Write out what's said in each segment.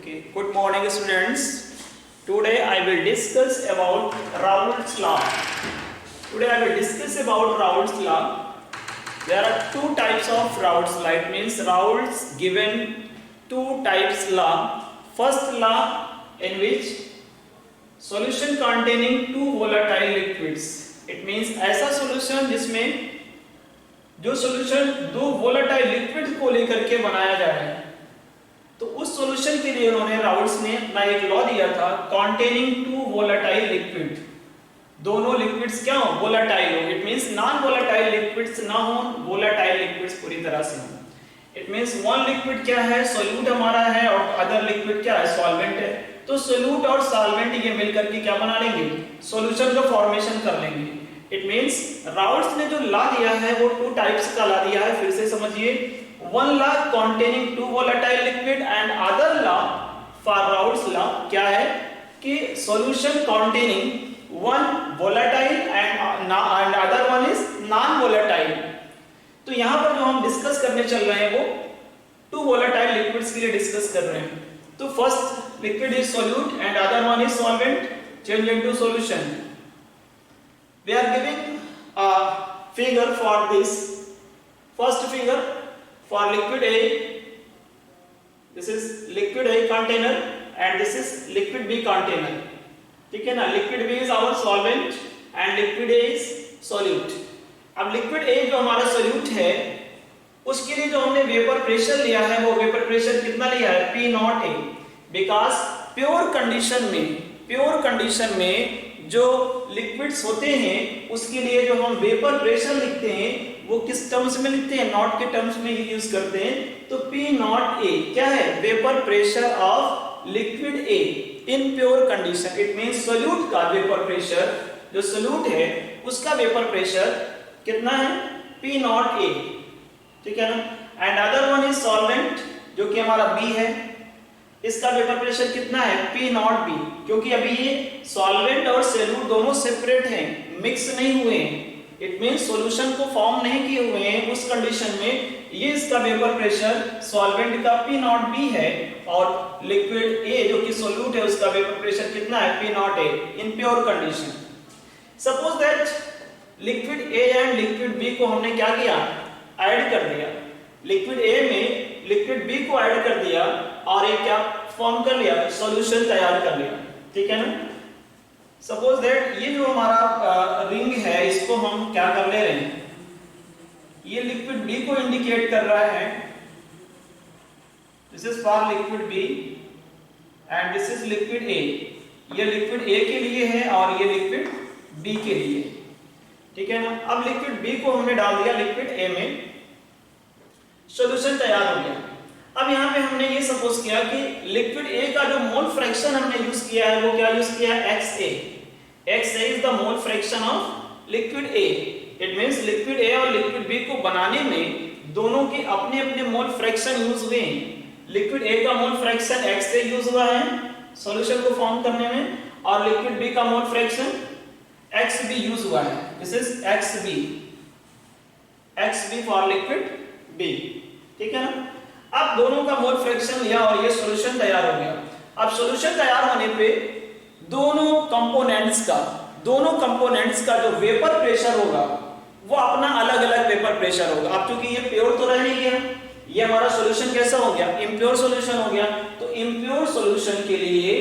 Okay, good morning students. Today I will discuss about Raoult's law. Today I will discuss about Raoult's law. There are two types of Raoult's law. It means Raoult's given two types law. First law in which solution containing two volatile liquids. It means ऐसा solution जिसमें जो solution दो volatile liquids को लेकर के बनाया जा रहा है, तो उस सॉल्यूशन के लिए उन्होंने राउल्ट्स ने अपना एक लॉ दिया था कॉन्टेनिंग टू वोलेटाइल लिक्विड। दोनों लिक्विड्स क्या हो, वोलेटाइल हो। It means non volatile liquids ना हो, वोलेटाइल लिक्विड्स पूरी तरह से हो। इट मींस वन लिक्विड क्या है, सॉल्यूट हमारा है, और अदर लिक्विड क्या है, सॉल्वेंट है। तो सॉल्यूट और सॉल्वेंट ये मिलकर के क्या बना लेंगे, सॉल्यूशन का फॉर्मेशन कर लेंगे। इट मींस राउल्ट्स ने जो लॉ दिया है वो टू टाइप्स का लॉ दिया है। फिर से समझिए, one law containing two volatile liquid and other law for Raoult's law क्या है कि solution containing one volatile and other one is non volatile। तो यहाँ पर जो हम डिस्कस करने चल रहे हैं वो two volatile liquids के लिए डिस्कस कर रहे हैं। तो first liquid is solute and other one is solvent change into solution। We are giving a figure for this। First figure for liquid A, this is liquid A container and this is liquid B container। ठीक है ना, liquid B is our solvent and liquid A is solute। अब liquid A जो हमारा solute है उसके लिए जो हमने वेपर प्रेशर लिया है वो वेपर प्रेशर कितना लिया है, P naught A। Because pure condition में जो लिक्विड्स होते हैं उसके लिए जो हम वेपर प्रेशर लिखते हैं वो किस टर्म्स में लिखते हैं, नॉट के टर्म्स में ही यूज करते हैं। तो P नॉट A क्या है, vapour pressure of liquid A in pure condition. It means solute का वेपर प्रेशर, जो सोल्यूट है उसका वेपर प्रेशर कितना है, P नॉट A। ठीक है ना। And other one is solvent जो कि हमारा B है, इसका वेपर प्रेशर कितना है, P नॉट B। क्योंकि अभी ये सॉल्वेंट और सोल्यूट दोनों सेपरेट हैं, मिक्स नहीं हुए हैं। इट मींस सॉल्यूशन को फॉर्म नहीं किए हुए हैं। उस कंडीशन में ये इसका वेपर प्रेशर सॉल्वेंट का P नॉट B है और लिक्विड A जो कि सोल्यूट है उसका वेपर प्रेशर कितना है, P naught A in pure condition. Suppose that liquid A and liquid B को हमने क्या किया, ऐड कर दिया। लिक्विड A में लिक्विड B को ऐड कर दिया और एक क्या फॉर्म कर लिया, सॉल्यूशन तैयार कर लिया। ठीक है ना। सपोज दैट ये जो हमारा रिंग है इसको हम क्या कर ले रहे हैं, ये लिक्विड B को इंडिकेट कर रहा है। This is for liquid B and this is liquid A। ये लिक्विड A के लिए है और ये लिक्विड B के लिए। ठीक है ना। अब लिक्विड B को हमने डाल दिया लिक्विड A में, सॉल्यूशन तैयार हो गया। अब यहाँ पे हमने ये सपोज किया कि लिक्विड A का जो मोल फ्रैक्शन हमने यूज किया है वो क्या यूज किया है, XA। XA is the mole fraction of liquid A। It means liquid A और लिक्विड B को बनाने में दोनों के अपने अपने मोल फ्रैक्शन यूज हुए हैं। लिक्विड A का मोल फ्रैक्शन XA यूज हुआ है सॉल्यूशन को फॉर्म करने में, और लिक्विड B का मोल फ्रैक्शन XB यूज हुआ है। This is XB for liquid B। ठीक है ना। अब दोनों का मोल फ्रैक्शन लिया और ये सॉल्यूशन तैयार हो गया। अब सॉल्यूशन तैयार होने पे दोनों कंपोनेंट्स का जो वेपर प्रेशर होगा वो अपना अलग अलग वेपर प्रेशर होगा। अब क्योंकि ये प्योर तो रह नहीं गया, ये हमारा सॉल्यूशन कैसा हो गया, इम्प्योर सॉल्यूशन हो गया। तो इम्प्योर सॉल्यूशन के लिए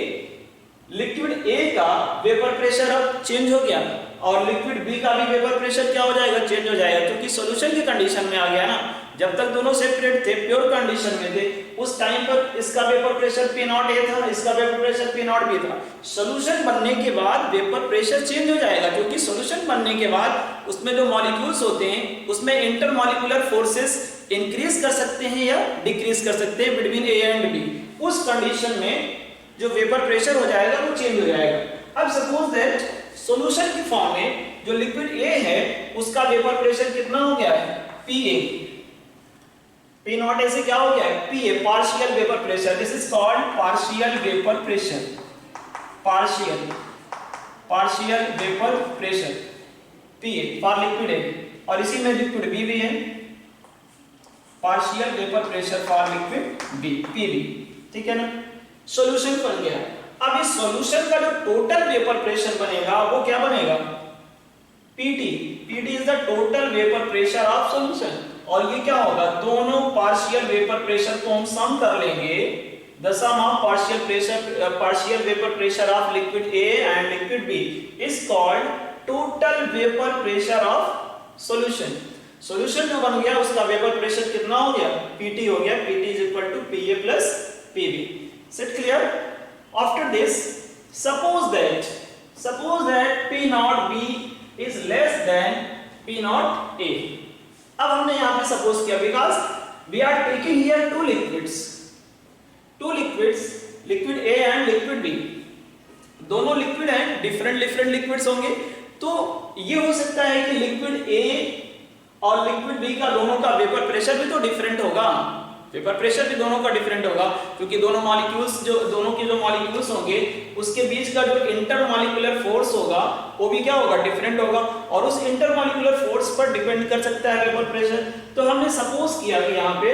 लिक्विड A का वेपर प्रेशर अब चेंज हो गया और लिक्विड B का भी वेपर प्रेशर क्या हो जाएगा, चेंज हो जाएगा। क्योंकि सॉल्यूशन की कंडीशन में आ गया ना। जब तक दोनों सेपरेट थे, प्योर कंडीशन में थे, उस टाइम पर इसका vapour pressure P naught A था, इसका vapour pressure P naught B था। सॉल्यूशन बनने के बाद वेपर प्रेशर चेंज हो जाएगा, क्योंकि सॉल्यूशन बनने के बाद उसमें जो मॉलिक्यूल्स होते हैं उसमें इंटरमॉलिक्यूलर फोर्सेस इंक्रीज कर सकते हैं या डिक्रीज कर सकते हैं बिटवीन A एंड B। उस कंडीशन में जो वेपर प्रेशर हो जाएगा वो चेंज हो जाएगा। अब सपोज दैट सॉल्यूशन की फॉर्म में जो लिक्विड A है उसका वेपर प्रेशर कितना हो गया है, PA। P नॉट A से क्या हो गया है, PA, partial vapour pressure. This is called partial vapour pressure. Partial vapour pressure PA for liquid A, और इसी में लिक्विड B भी है, partial vapour pressure for liquid B, PB। ठीक है ना। सॉल्यूशन बन गया। अब इस सॉल्यूशन का जो टोटल वेपर प्रेशर बनेगा वो क्या बनेगा, PT. PT is the total vapour pressure of solution. और ये क्या होगा, दोनों पार्शियल वेपर प्रेशर को हम सम कर लेंगे। The sum of partial vapour pressure of liquid A and liquid B is called total vapour pressure of solution. Solution जो बन गया उसका वेपर प्रेशर कितना हो गया, पीटी हो गया। PT is equal to PA plus PB. It clear? After this suppose that P naught B is less than P naught A। अब हमने यहां पे सपोज किया because we are taking here two liquids, liquid A and liquid B, दोनों liquid हैं, different liquids होंगे। तो ये हो सकता है कि लिक्विड A और लिक्विड B का दोनों का वेपर प्रेशर भी तो डिफरेंट होगा, वेपर प्रेशर भी दोनों का डिफरेंट होगा, क्योंकि दोनों की जो मॉलिक्यूल्स होंगे उसके बीच का जो इंटरमॉलिक्यूलर फोर्स होगा वो भी क्या होगा, डिफरेंट होगा। और उस इंटरमॉलिक्यूलर फोर्स पर डिपेंड कर सकता है वेपर प्रेशर। तो हमने सपोज किया कि यहाँ पे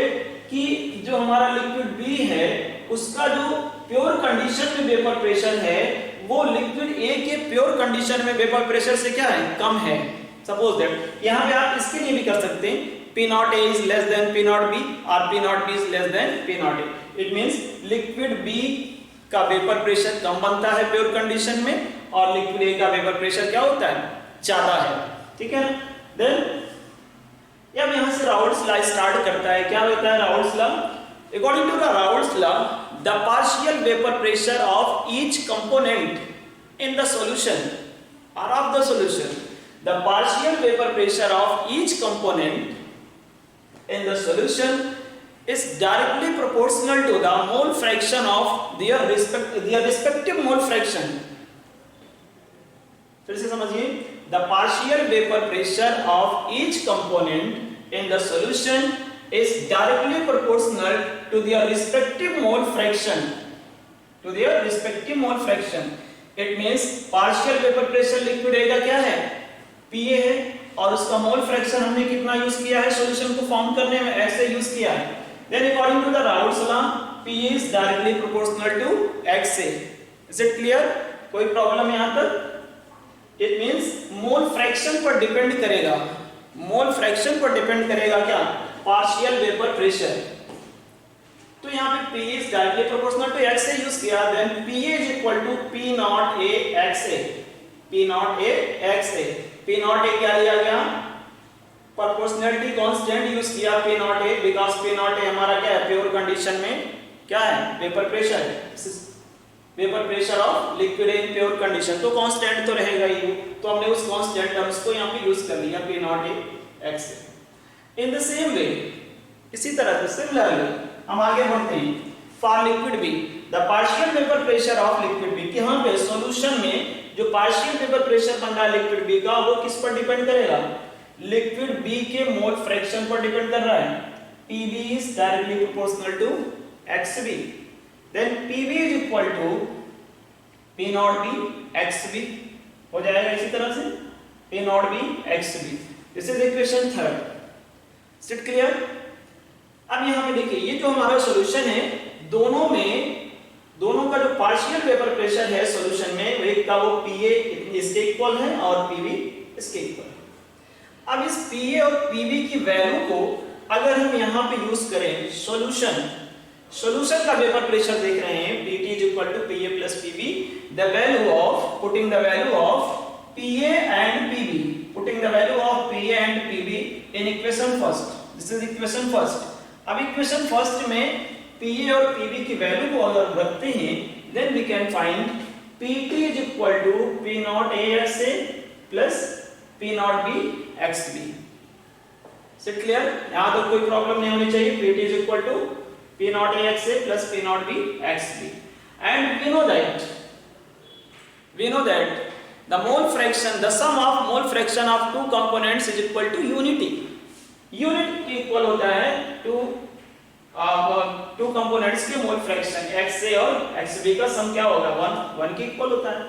कि जो हमारा लिक्विड B है उसका जो प्योर कंडीशन में वेपर प्रेशर है वो लिक्विड A के प्योर कंडीशन में वेपर प्रेशर से क्या है, कम है। सपोज दैट यहाँ पे आप इसके लिए भी कर सकते हैं, P naught A is less than P naught B or P naught B is less than P naught A। It means liquid B का वेपर प्रेशर कम बनता है प्योर कंडीशन में और लिक्विड A का वेपर प्रेशर क्या होता है, ज्यादा है। ठीक है ना? देन अब यहाँ से राउल्ट्स लॉ स्टार्ट करता है। क्या होता है Raoult's law? According to the Raoult's law the partial vapour pressure of each component in the solution or of the solution, the partial vapor pressure of each component in the solution is directly proportional to the mole fraction of their respective mole fraction। फिर से समझिए, the partial vapor pressure of each component in the solution is directly proportional to their respective mole fraction, It means partial vapour pressure liquid A का क्या है, Pa है, और उसका mole fraction हमने कितना यूज किया है सॉल्यूशन को फॉर्म करने में, ऐसे यूज किया है। Then according to the Raoult's law P is directly proportional to XA। Is it clear? कोई प्रॉब्लम यहां तक? इट मींस मोल फ्रैक्शन पर डिपेंड करेगा, क्या, पार्शियल वेपर प्रेशर। तो यहाँ पे P is directly proportional to XA use किया, then PA is equal to P naught A XA। P naught A क्या लिया गया, प्रोपोर्शनलिटी कांस्टेंट यूज किया P naught A, because P naught A हमारा क्या है, प्योर कंडीशन में क्या है, vapour pressure of liquid in pure condition, तो कांस्टेंट तो रहेगा ही। तो हमने उस कांस्टेंट टर्म्स को यहाँ पे यूज कर लिया P naught A XA। In the same way, इसी तरह से सिमिलरली हम आगे बढ़ते हैं। For liquid B the partial vapour pressure of liquid B, यहाँ पे सॉल्यूशन में जो पार्शियल वेपर प्रेशर बन रहा है लिक्विड बी का वो किस पर डिपेंड करेगा, लिक्विड बी के मोल फ्रैक्शन पर डिपेंड कर रहा है। Pb is directly proportional to XB, then Pb is equal to P naught B XB हो जाएगा इसी तरह से P naught B XB। This is equation 3। Is it clear? अब यहाँ पे देखिए, ये जो हमारा सॉल्यूशन है दोनों का जो पार्शियल वेपर प्रेशर है सॉल्यूशन में, एक का वो PA इसके इक्वल है और PB इसके इक्वल है। अब इस PA और PB की वैल्यू को अगर हम यहाँ पे यूज करें, सॉल्यूशन का वेपर प्रेशर देख रहे हैं Pt is equal to PA plus PB, putting the value of PA and PB in equation first। This is equation first। अब इक्वेशन फर्स्ट में PA और PB की वैल्यू को अगर रखते हैं, then we can find PT is equal to P naught A XA plus P naught B XB। Is it clear? यहाँ तो कोई प्रॉब्लम नहीं होनी चाहिए। PT is equal to P naught A XA plus P naught B XB, and we know that the mole fraction, the sum of mole fraction of two components is equal to unity। Unit equal होता है two components के mole fraction XA और XB का सम क्या होगा, 1 के equal होता है।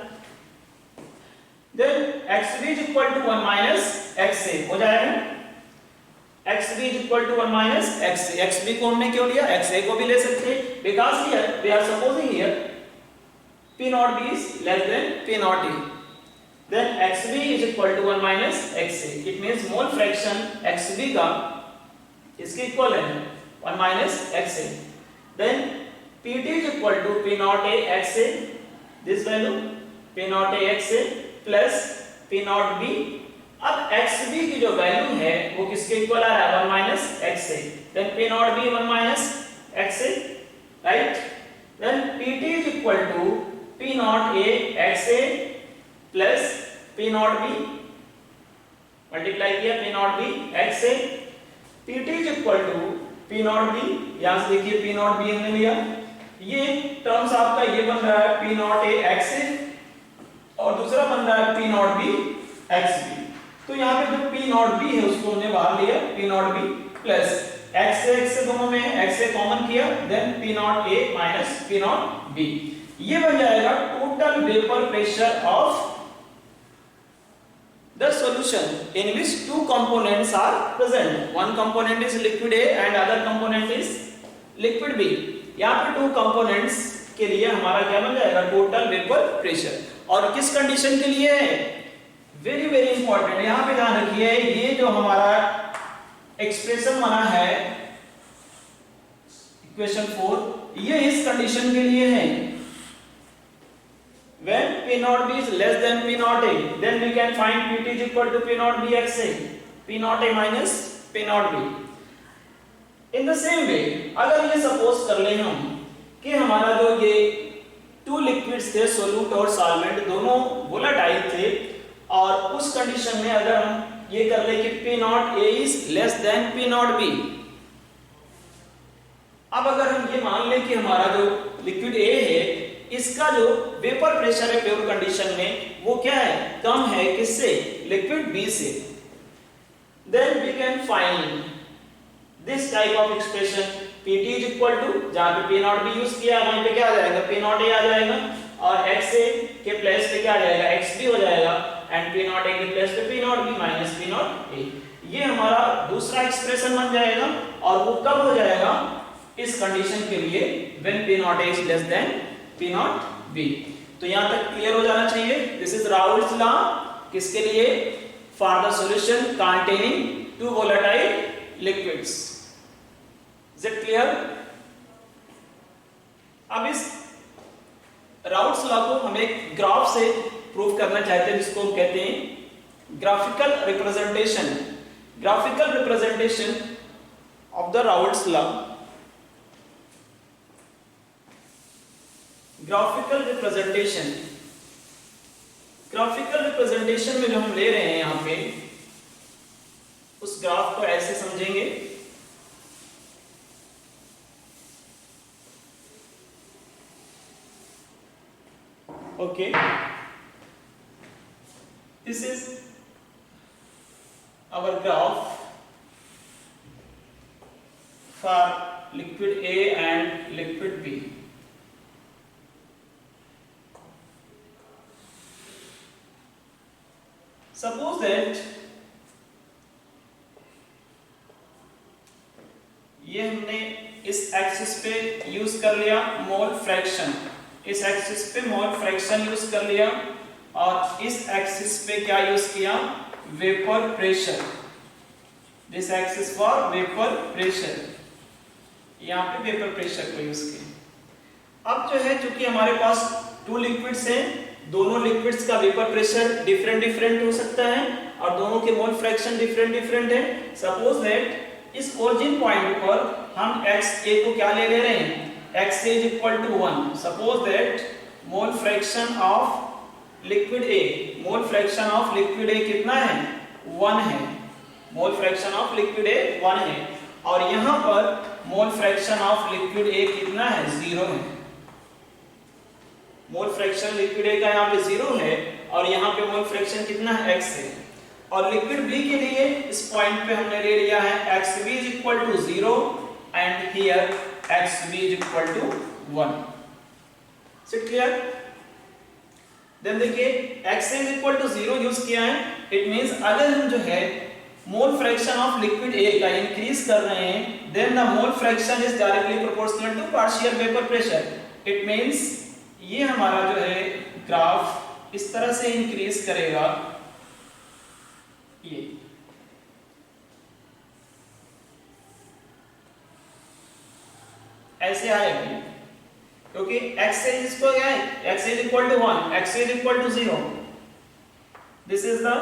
Then XB is equal to 1 minus XA हो जाएगा। xb is equal to 1 minus xa. xb को हमने क्यों लिया, xa को भी ले सकते हैं, because here we are supposing here p naught b is less than p naught a. Then xb is equal to 1 minus xa. It means mole fraction xb का इसके इक्वल है 1 minus xa. Then pt is equal to p naught a xa. This value p naught a xa plus p naught b. अब xb की जो value है वो किसके equal आ रहा है 1 minus xa. Then p naught b 1 minus xa, right? Then pt is equal to p naught a xa plus p naught b, multiply किया p naught b xa. pt is equal to p naught b, यहां से देखिए p naught b हमने लिया, ये terms आपका ये बन रहा है p naught a xa और दूसरा बन रहा है p naught b xb. तो यहाँ पे जो p naught b है उसको हमने बाहर लिया p naught b plus x से दोनों में x से कॉमन किया, then p naught a minus p naught b. ये बन जाएगा total vapour pressure of the solution in which two components are present. One component is liquid A and other component is liquid B. यहाँ पे two components के लिए हमारा क्या बन जाएगा टोटल वेपर प्रेशर. और किस कंडीशन के लिए है, वेरी वेरी इंपॉर्टेंट, यहाँ पे ध्यान रखिए, ये जो हमारा एक्सप्रेशन बना है इक्वेशन 4, ये इस कंडीशन के लिए है. When p naught b is less than p naught a, then we can find pt is equal to p naught b xa, p naught a minus p naught b. In the same way, अगर ये suppose कर लें हम कि हमारा जो ये two liquids थे, सोल्यूट और सॉल्वेंट, दोनों वोलेटाइल थे, और उस कंडीशन में अगर हम ये कर ले कि p naught a is less than p naught b. अब अगर हम ये मान लें कि हमारा जो लिक्विड a है इसका जो वेपर प्रेशर है प्योर कंडीशन में वो क्या है, कम है किससे, लिक्विड B से. Then we can find this type of expression Pt is equal to, जहां पे P नॉट B यूज किया वहीं पे क्या आ जाएगा P नॉट A आ जाएगा, और XA के प्लेस पे क्या आ जाएगा XB हो जाएगा, एंड P नॉट A के प्लेस पे P naught B minus P naught A. ये हमारा दूसरा एक्सप्रेशन बन जाएगा, और वो कब हो जाएगा, इस कंडीशन के लिए when P naught A is less than P naught B. तो यहां तक क्लियर हो जाना चाहिए. दिस इज राउल्स लॉ, किसके लिए, for the solution containing two volatile liquids. Is it clear? अब इस राउल्स लॉ को हम एक ग्राफ से प्रूव करना चाहते हैं, जिसको हम कहते हैं graphical representation. Graphical representation of the Raoult's law. Graphical representation, graphical representation में जो हम ले रहे हैं यहां पे, उस ग्राफ को ऐसे समझेंगे. Okay, this is our graph for liquid A and liquid B. Suppose that ये हमने इस एक्सिस पे यूज कर लिया मोल फ्रैक्शन, इस एक्सिस पे मोल फ्रैक्शन यूज कर लिया, और इस एक्सिस पे क्या यूज किया, vapour pressure. This axis for vapour pressure, यहाँ पे वेपर प्रेशर को यूज किया. अब जो है, चूंकि हमारे पास टू लिक्विड्स हैं, दोनों लिक्विड्स का वेपर प्रेशर डिफरेंट हो सकता है, और दोनों के मोल फ्रैक्शन डिफरेंट है. सपोज दैट इस ओरिजिन पॉइंट पर हम XA को क्या ले रहे हैं, XA is equal to 1. Suppose that mole fraction of liquid A, mole fraction of liquid A कितना है, 1 है. Mole fraction of liquid A 1 है, और यहां पर mole fraction of liquid A कितना है, 0 है. मोल फ्रैक्शन लिक्विड A का यहाँ पे 0 है, और यहाँ पे मोल फ्रैक्शन कितना है, X है. और लिक्विड B के लिए इस पॉइंट पे हमने ले लिया है XB is equal to 0 and here XB is equal to 1. Is it clear? Then देखिए XA is equal to 0 use किया है. इट मींस अगर हम जो है mole fraction of liquid A का इंक्रीज कर रहे हैं, then the mole fraction is directly proportional to partial vapour pressure. It means ये हमारा जो है ग्राफ इस तरह से इंक्रीज करेगा, ये ऐसे आएगा, क्योंकि x इज इक्वल क्या है, x is equal to 1, x is equal to 0। This is the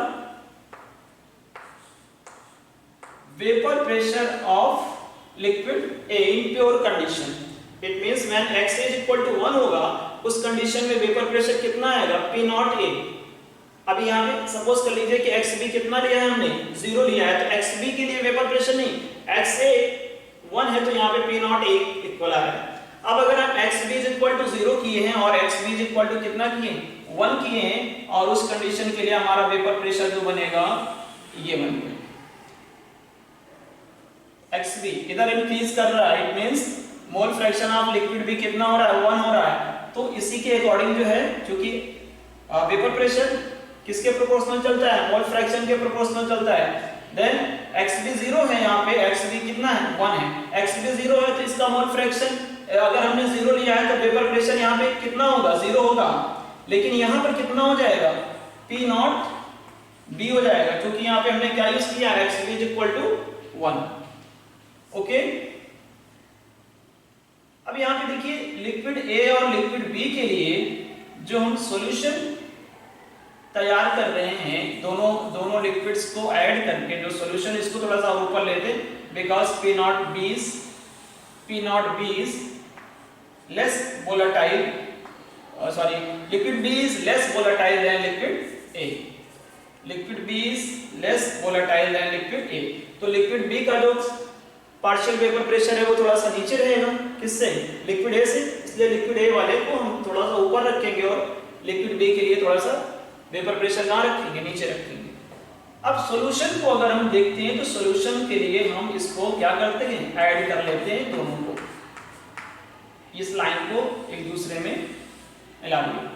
vapour pressure of liquid A in pure condition. It means when x is equal to 1 होगा, उस कंडीशन में वेपर प्रेशर कितना आएगा, P not a. अभी यहाँ पे suppose कर लीजिए कि xb कितना लिया है हमने, 0 लिया है, तो xb के लिए वेपर प्रेशर नहीं, xa 1 है, तो यहाँ पे P नॉट ए इक्वल आ रहा है। अब अगर हम xb इज इक्वल टू 0 किए हैं और xb इज इक्वल टू कितना किए, 1 किए हैं, और उस कंडीशन के लिए हमारा वेपर प्रेशर जो बनेगा ये बन गया, xb इधर इंक्रीज कर रहा है, it means mole fraction of liquid भी कितना हो रहा है, 1 हो रहा है। तो इसी के अकॉर्डिंग जो है, क्योंकि वेपर प्रेशर किसके प्रोपोर्शनल चलता है, मोल फ्रैक्शन के प्रोपोर्शनल चलता है, देन xb 0 है, यहाँ पे xb कितना है, 1 है, xb 0 है, तो इसका मोल फ्रैक्शन अगर हमने 0 लिया है तो वेपर प्रेशर यहाँ पे कितना होगा, 0 होगा, लेकिन यहाँ पर कितना हो जाएगा, P नॉट b हो जाएगा, क्योंकि यहाँ पे हमने क्या यूज किया, xb is equal to 1। Okay, अब यहाँ पे देखिए लिक्विड ए और लिक्विड बी के लिए जो हम सॉल्यूशन तैयार कर रहे हैं, दोनों लिक्विड्स को ऐड करके जो सॉल्यूशन, इसको थोड़ा सा ऊपर लेते, because P naught B is less volatile, sorry, liquid B is less volatile than liquid A, liquid B is less volatile than liquid A. तो लिक्विड बी का जो पार्शियल वेपर प्रेशर है वो थोड़ा सा नीचे रहेगा, किससे, लिक्विड ए से, इसलिए लिक्विड ए वाले को हम थोड़ा सा ऊपर रखेंगे और लिक्विड बी के लिए थोड़ा सा वेपर प्रेशर कहाँ रखेंगे, नीचे रखेंगे। अब सॉल्यूशन को अगर हम देखते हैं तो सॉल्यूशन के लिए हम इसको क्या करते हैं, ऐड कर लेते हैं दोनों को, इस लाइन को एक दूसरे में मिला लिया।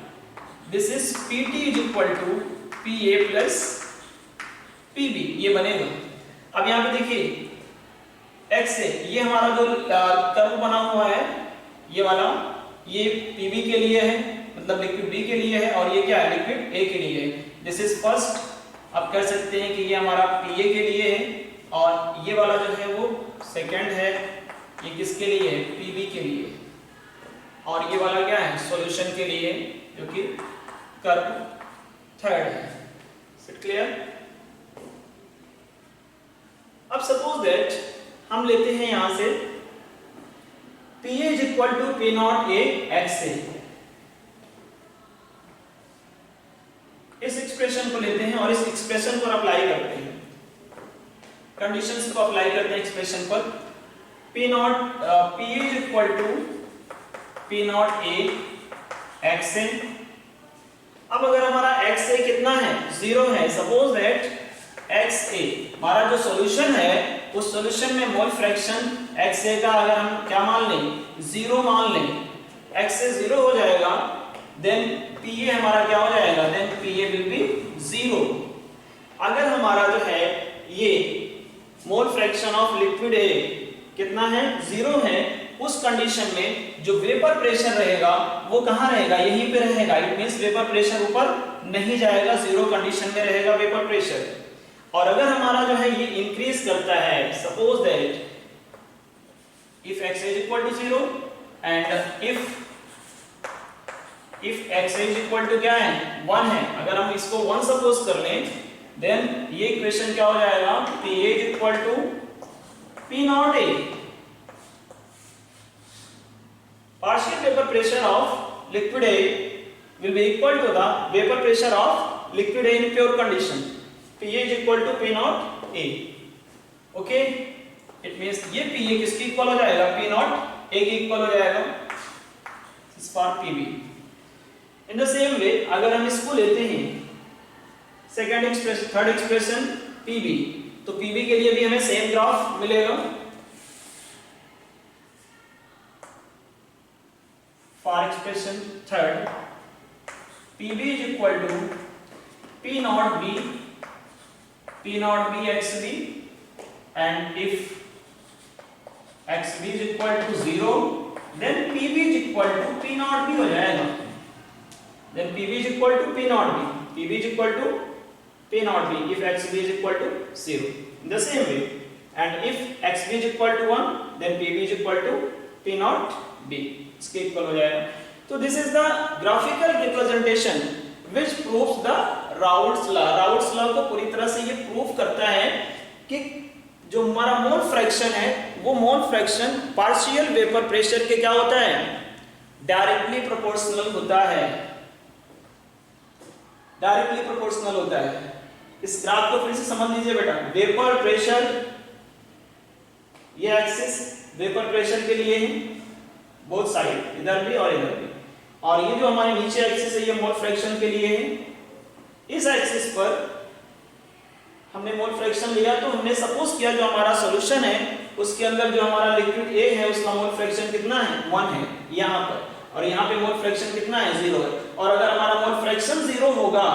This is Pt is equal to Pa plus Pb, ये बनेगा। अब यहाँ पे देखिए x है, ये हमारा जो कर्व बना हुआ है ये वाला, ये Pb के लिए है, मतलब लिक्विड B के लिए है, और ये क्या है, लिक्विड A के लिए है। दिस इज फर्स्ट, आप कर सकते हैं कि ये हमारा Pa के लिए है, और ये वाला जो है वो सेकंड है, ये किसके लिए है, Pb के लिए, और ये वाला क्या है, सॉल्यूशन के लिए, जो कि कर्व थर्ड है। Is it clear? अब सपोज दैट हम लेते हैं यहां से Pa is equal to P naught A XA, इस एक्सप्रेशन को लेते हैं और इस एक्सप्रेशन पर अप्लाई करते हैं, कंडीशंस को अप्लाई करते हैं एक्सप्रेशन पर। Pa is equal to P naught A XA। अब अगर हमारा XA कितना है, 0 है, सपोज दैट XA हमारा जो सॉल्यूशन है, उस सॉल्यूशन में मोल फ्रैक्शन XA का अगर हम क्या मान लें, 0 मान लें, XA 0 हो जाएगा, देन Pa हमारा क्या हो जाएगा, देन Pa विल बी 0। अगर हमारा जो है ये मोल फ्रैक्शन ऑफ लिक्विड A कितना है, 0 है, उस कंडीशन में जो वेपर प्रेशर रहेगा वो कहाँ रहेगा, यहीं पे रहेगा। इट मींस वेपर प्रेशर ऊपर नहीं जाएगा, 0 कंडीशन में रहेगा वेपर प्रेशर। और अगर हमारा जो है ये इंक्रीज करता है, suppose that if x is equal to 0 and if x is equal to क्या है, 1 है, अगर हम इसको 1 सपोज कर लें, देन ये इक्वेशन क्या हो जाएगा, Pa is equal to P naught A, partial vapor pressure of liquid A will be equal to the vapor pressure of liquid A in pure condition. Pa is equal to P naught A. Okay? It means ये Pa किसकी equal हो जाएगा, P naught A की equal हो जाएगा। This is for Pb. In the same way, अगर हम इसको लेते हैं second expression, third expression Pb, तो Pb के लिए भी हमें सेम ग्राफ मिलेगा। For expression third, Pb is equal to P naught B, P naught B XB, and if XB is equal to 0, then PB is equal to P naught B हो जाएगा. Then PB is equal to P naught B. PB is equal to P naught B if XB is equal to 0. In the same way, and if XB is equal to 1, then PB is equal to P naught B. इसके equal हो जाएगा. तो this is the graphical representation which proves the Raoult's law. Raoult's law को पूरी तरह से ये proof करता है कि जो हमारा मोल फ्रैक्शन है वो mole fraction partial vapour pressure के क्या होता है, डायरेक्टली प्रोपोर्शनल होता है. डायरेक्टली प्रोपोर्शनल होता है. इस ग्राफ को फिर से समझ लीजिए बेटा. वेपर प्रेशर, ये एक्सिस वेपर प्रेशर के लिए है, बोथ साइड, इधर भी और इधर भी. और ये जो हमारे नीचे एक्सिस है ये मोल फ्रैक्शन के लिए है. इस एक्सिस पर हमने मोल फ्रैक्शन लिया तो हमने सपोज किया जो हमारा सॉल्यूशन है उसके अंदर जो हमारा लिक्विड A है उसका मोल फ्रैक्शन कितना है, 1 है यहाँ पर, और यहाँ पे मोल फ्रैक्शन कितना है, 0 है. और अगर हमारा मोल फ्रैक्शन 0 होगा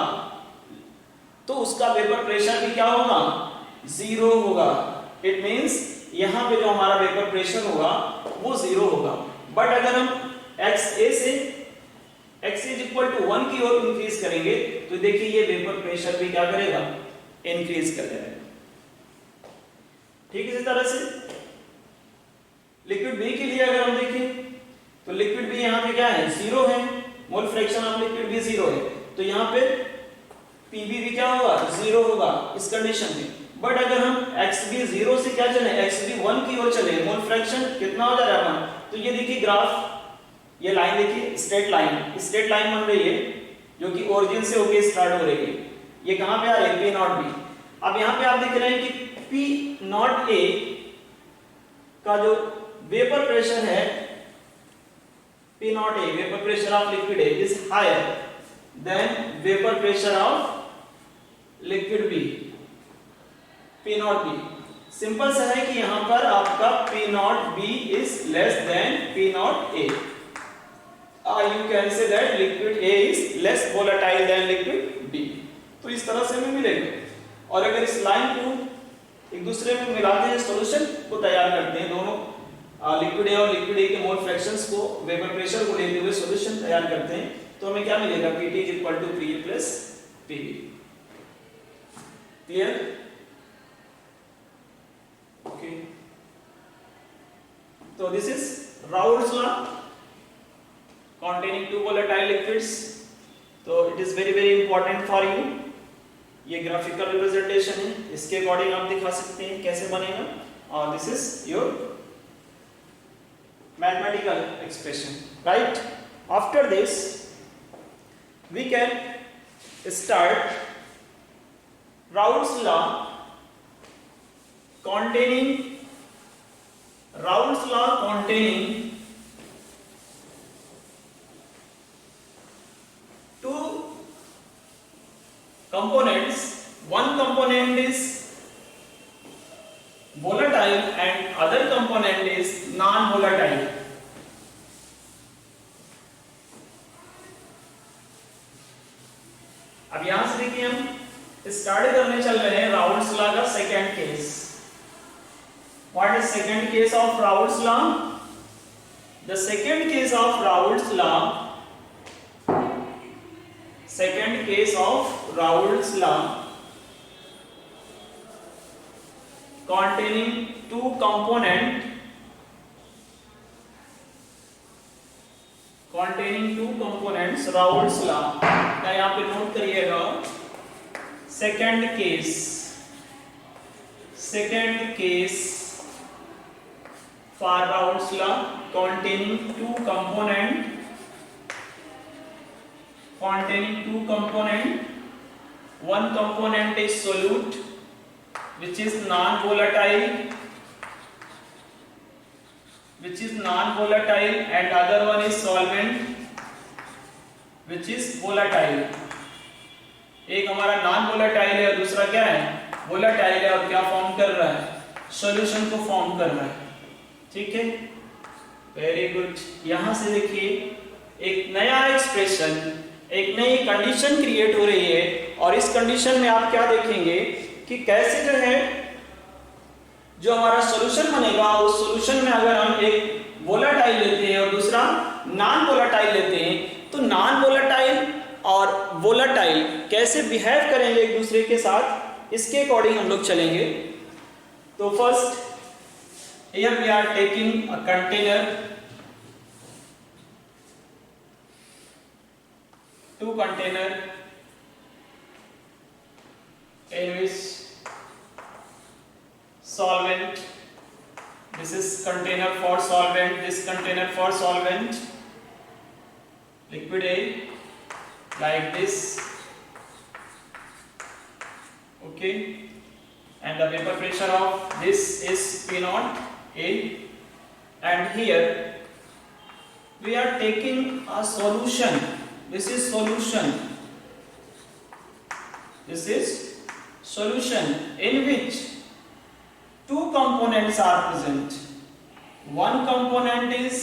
तो उसका वेपर प्रेशर भी क्या होगा, 0 होगा. इट मींस यहाँ पे जो हमारा वेपर प्रेशर होगा वो 0 होगा. बट अगर हम XA से x इज इक्वल टू 1 की ओर इंक्रीज करेंगे तो देखिए ये वेपर प्रेशर भी क्या करेगा, इंक्रीज कर देगा. ठीक. इसी तरह से लिक्विड B के लिए अगर हम देखें तो लिक्विड B यहाँ पे क्या है, 0 है. Mole fraction of liquid B 0 है तो यहाँ पे PB भी क्या होगा, 0 होगा इस कंडीशन में. बट अगर हम XB 0 से क्या चले, XB 1 की ओर चले, मोल फ्रैक्शन कितना हो जा रहा है 1. तो ये देखिए ग्राफ, ये लाइन देखिए, स्ट्रेट लाइन बन रही है जो कि ओरिजिन से होके स्टार्ट हो रही है. ये कहां पे आ रही है, P नॉट B. अब यहाँ पे आप देख रहे हैं कि P नॉट A का जो वेपर प्रेशर है, P naught A vapour pressure of liquid A is higher than vapour pressure of liquid B, P naught B. Simple सा है कि यहाँ पर आपका P naught B is less than P naught A. You can say that liquid A is less volatile than liquid B. तो इस तरह से हमें मिलेगा. और अगर इस लाइन को एक दूसरे में मिलाते हैं, सॉल्यूशन को तैयार करते हैं, दोनों लिक्विड A और लिक्विड A के मोल फ्रैक्शंस को, वेपर प्रेशर को लेते हुए सॉल्यूशन तैयार करते हैं, तो हमें क्या मिलेगा, PT is equal to PA plus PB. Clear? Okay. So this is Raoult's law containing two volatile liquids. So it is very important for you. ये graphical representation है, इसके अकॉर्डिंग आप दिखा सकते हैं कैसे बनेगा. और this is your mathematical expression, right? After this, we can start Raoult's law containing two components. One component is volatile and other component is non-volatile. अब यहां से देखिए हम स्टार्ट करने चल रहे हैं राउल्ट्स लॉ का second case. What is second case of Raoult's law? The second case of Raoult's law containing two components Raoult's law. यहाँ पे नोट करिएगा second case for Raoult's law containing two component. One component is solute which is non-volatile and other one is solvent which is volatile. एक हमारा non volatile है और दूसरा क्या है, वोलेटाइल है, और क्या फॉर्म कर रहा है, सॉल्यूशन को फॉर्म कर रहा है. ठीक है, वेरी गुड. यहां से देखिए एक नया एक्सप्रेशन, एक नई कंडीशन क्रिएट हो रही है, और इस कंडीशन में आप क्या देखेंगे कि कैसे जो है जो हमारा सॉल्यूशन बनेगा उस सॉल्यूशन में अगर हम एक वोलेटाइल लेते हैं और दूसरा नॉन वोलेटाइल लेते हैं तो नॉन वोलेटाइल और वोलेटाइल कैसे बिहेव करेंगे एक दूसरे के साथ, इसके अकॉर्डिंग हम लोग चलेंगे। तो first here we are taking a container, two container in which solvent, this is container for solvent, this container for solvent, liquid A like this, okay, and the vapor pressure of this is P0 A, and here we are taking a solution. This is solution. This is solution in which two components are present. One component is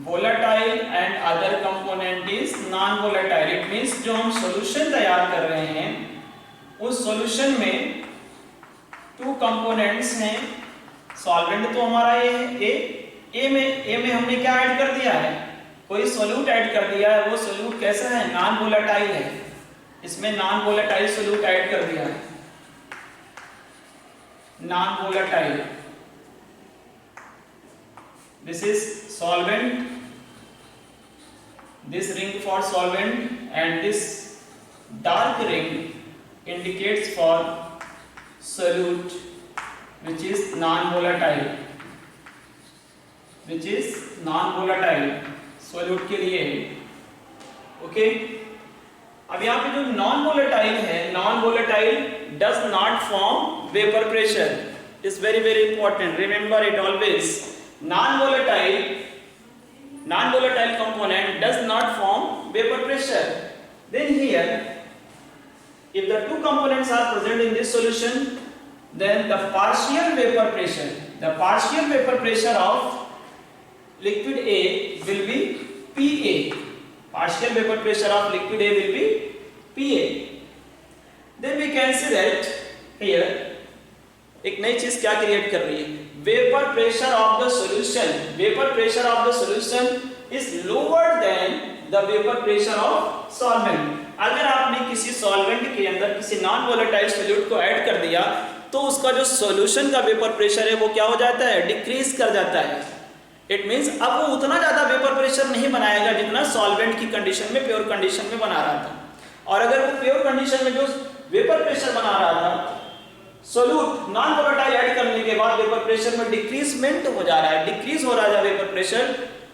volatile and other component is non-volatile. It means जो हम solution तैयार कर रहे हैं उस solution में two components हैं। Solvent तो हमारा ये है A में हमने क्या ऐड कर दिया है, कोई सोल्यूट ऐड कर दिया है। वो सोल्यूट कैसा है, नॉन वोलेटाइल है, इसमें नॉन वोलेटाइल सोल्यूट ऐड कर दिया है, non volatile. This is solvent, this ring for solvent and this dark ring indicates for solute which is non volatile, which is non volatile solute के लिए। Okay, अब यहाँ पे जो नॉन वोलेटाइल है, non volatile does not form vapour pressure, is very very important, remember it always. Non volatile component does not form vapour pressure. Then here if the two components are present in this solution, then the partial vapor pressure of liquid A will be PA. Partial vapor pressure of liquid A will be PA. Then we can see that here एक नई चीज क्या create कर रही है, vapor pressure of the solution is lower than the vapor pressure of solvent. अगर आपने किसी सॉल्वेंट के अंदर किसी नॉन वोलेटाइल सोल्यूट को ऐड कर दिया तो उसका जो सॉल्यूशन का वेपर प्रेशर है वो क्या हो जाता है, डिक्रीज कर जाता है। इट मींस अब वो उतना ज्यादा वेपर प्रेशर नहीं बनाएगा जितना सॉल्वेंट की कंडीशन में, प्योर कंडीशन में बना रहा था। और अगर वो प्योर कंडीशन में जो वेपर प्रेशर बना रहा था, सोल्यूट नॉन वोलेटाइल ऐड करने के बाद वेपर प्रेशर में डिक्रीजमेंट हो जा रहा है, डिक्रीज हो रहा है वेपर प्रेशर,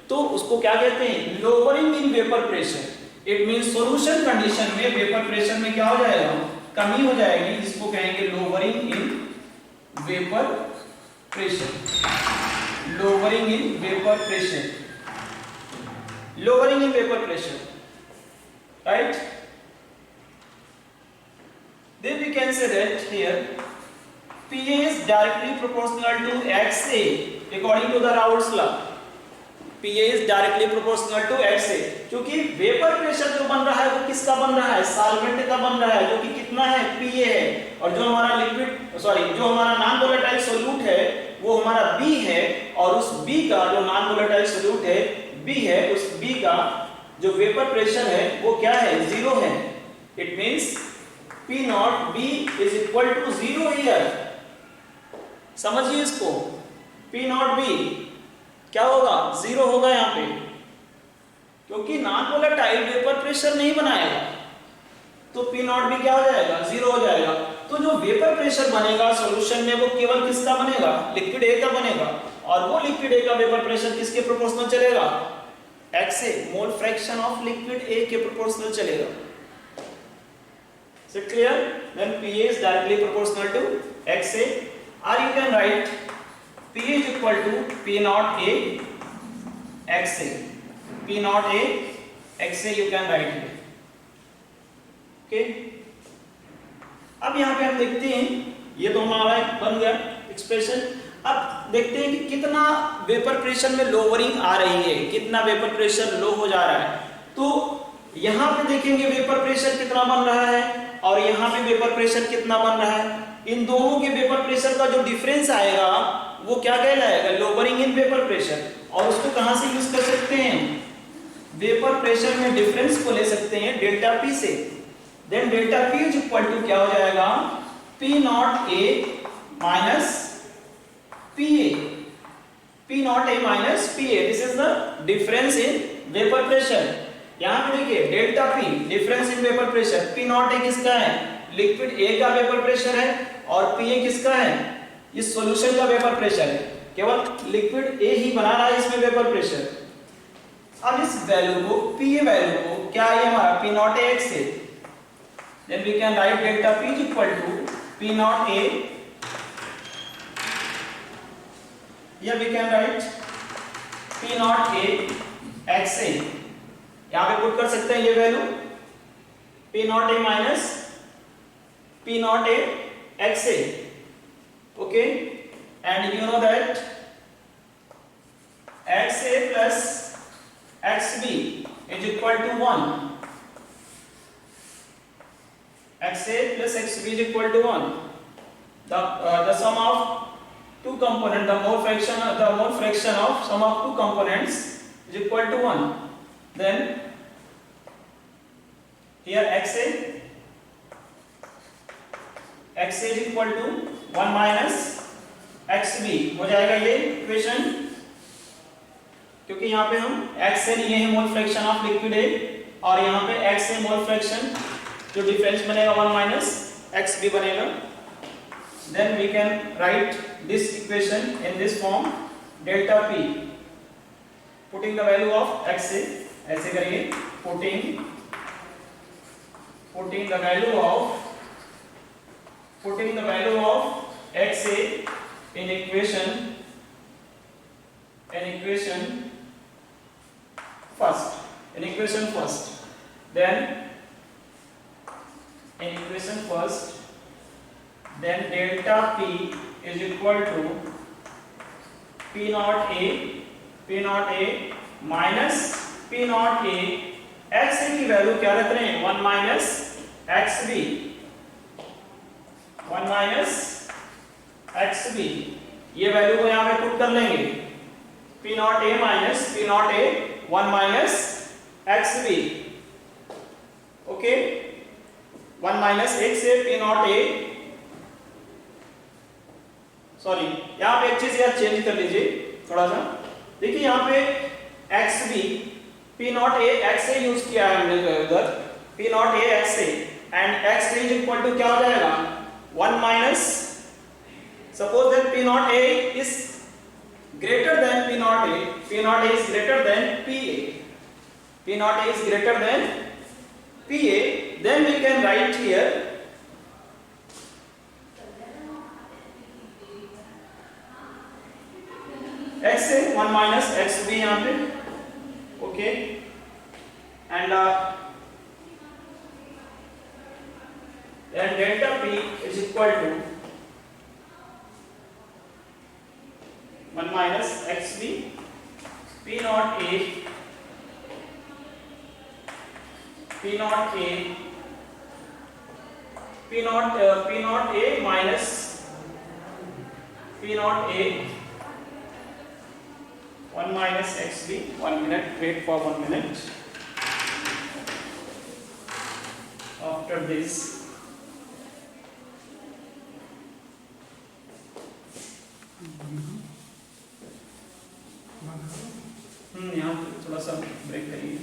तो उसको क्या कहते हैं, lowering in vapour pressure. It means solution condition में वेपर प्रेशर में क्या हो जाएगा, कमी हो जाएगी, इसको कहेंगे lowering in vapour pressure, lowering in vapour pressure, lowering in vapour pressure, right. Then we can say that here PA is directly proportional to XA according to the Raoult's law. PA is directly proportional to XA, क्योंकि vapour pressure जो बन रहा है वो किसका बन रहा है, सॉल्वेंट का बन रहा है, जो कि कितना है, PA है, और जो हमारा जो हमारा नॉन वोलेटाइल सोल्यूट है वो हमारा B है, और उस B का जो नॉन वोलेटाइल सोल्यूट है B है, उस B का जो वेपर प्रेशर है वो क्या है, 0 है। It means P naught B is equal to 0 here. समझिए इसको, P नॉट B क्या होगा, 0 होगा यहाँ पे, क्योंकि नॉन वोलेटाइल वेपर प्रेशर नहीं बनाएगा, तो P नॉट B क्या हो जाएगा, 0 हो जाएगा। तो जो वेपर प्रेशर बनेगा सॉल्यूशन में वो केवल किसका बनेगा, लिक्विड A का बनेगा, और वो लिक्विड A का वेपर प्रेशर किसके प्रोपोर्शनल चलेगा, XA, mole fraction of liquid A के प्रोपोर्शनल चलेगा। Is it clear? Then PA is directly proportional to XA, or you can write PA is equal to P naught A XA. P naught A XA you can write here. Okay? अब यहाँ पे हम देखते हैं, ये तो हमारा बन गया एक्सप्रेशन। अब देखते हैं कि कितना वेपर प्रेशर में लोअरिंग आ रही है, कितना वेपर प्रेशर लो हो जा रहा है। तो यहाँ पे देखेंगे वेपर प्रेशर कितना बन रहा है, और यहाँ पे वेपर प्रेशर कितना बन रहा है। इन दोनों के वेपर प्रेशर का जो डिफरेंस आएगा वो क्या कहलाएगा, लोअरिंग इन वेपर प्रेशर। और उसको कहां से यूज कर सकते हैं, वेपर प्रेशर में डिफरेंस को ले सकते हैं डेल्टा पी से। Then delta P is equal to क्या हो जाएगा, P naught A minus P A, P naught A minus P A, this is the difference in vapour pressure. यहां पे देखिए delta P difference in vapour pressure, P naught A किसका है, liquid A का vapour pressure है, और P A किसका है, इस सॉल्यूशन का वेपर प्रेशर है, केवल लिक्विड ए ही बना रहा है इसमें वेपर प्रेशर। अब इस वैल्यू को, पी ए वैल्यू को क्या है हमारा, पी नॉट ए एक्स है, then we can write delta P is equal to P naught A, या we can write P naught A X A, यहां पे पुट कर सकते हैं ये value P naught A minus P naught A X A, okay. And you know that X A plus X B is equal to 1, X A plus X B is equal to 1, the sum of two component, the mole fraction of sum of two components is equal to 1. Then here xa is equal to 1 minus xb हो जाएगा ये equation, क्योंकि यहाँ पे हम x से लिए हैं मोल फ्रैक्शन ऑफ लिक्विड ए, और यहाँ पे x से मोल फ्रैक्शन जो डिफरेंस बनेगा 1 माइनस xb बनेगा। Then we can write this equation in this form, delta p, putting the value of xa, ऐसे करेंगे, putting the value of xa in equation first, then delta p is equal to p naught a minus p naught a, x की value क्या रख रहे हैं, 1 minus xb, 1 minus xb, ये value को यहाँ पे पुट कर लेंगे, p naught a minus p naught a 1 minus xb, okay. 1 minus x से p naught a, सॉरी यहाँ पे एक चीज यार चेंज कर लीजिए थोड़ा सा, देखिए यहाँ पे xb p naught a x से यूज किया है हमने उधर, p नॉट a x से, and x is equal to क्या हो जाएगा, 1 minus, suppose that p naught a is greater than p naught a, p naught a is greater than pa, p naught a is greater than pa, then we can write here x से 1 minus xb यहाँ पे, okay. And delta p is equal to 1 minus xb, p naught a minus p naught a 1 minus xb, 1 minute, wait for 1 minute. After this, यहाँ थोड़ा सा break करिए।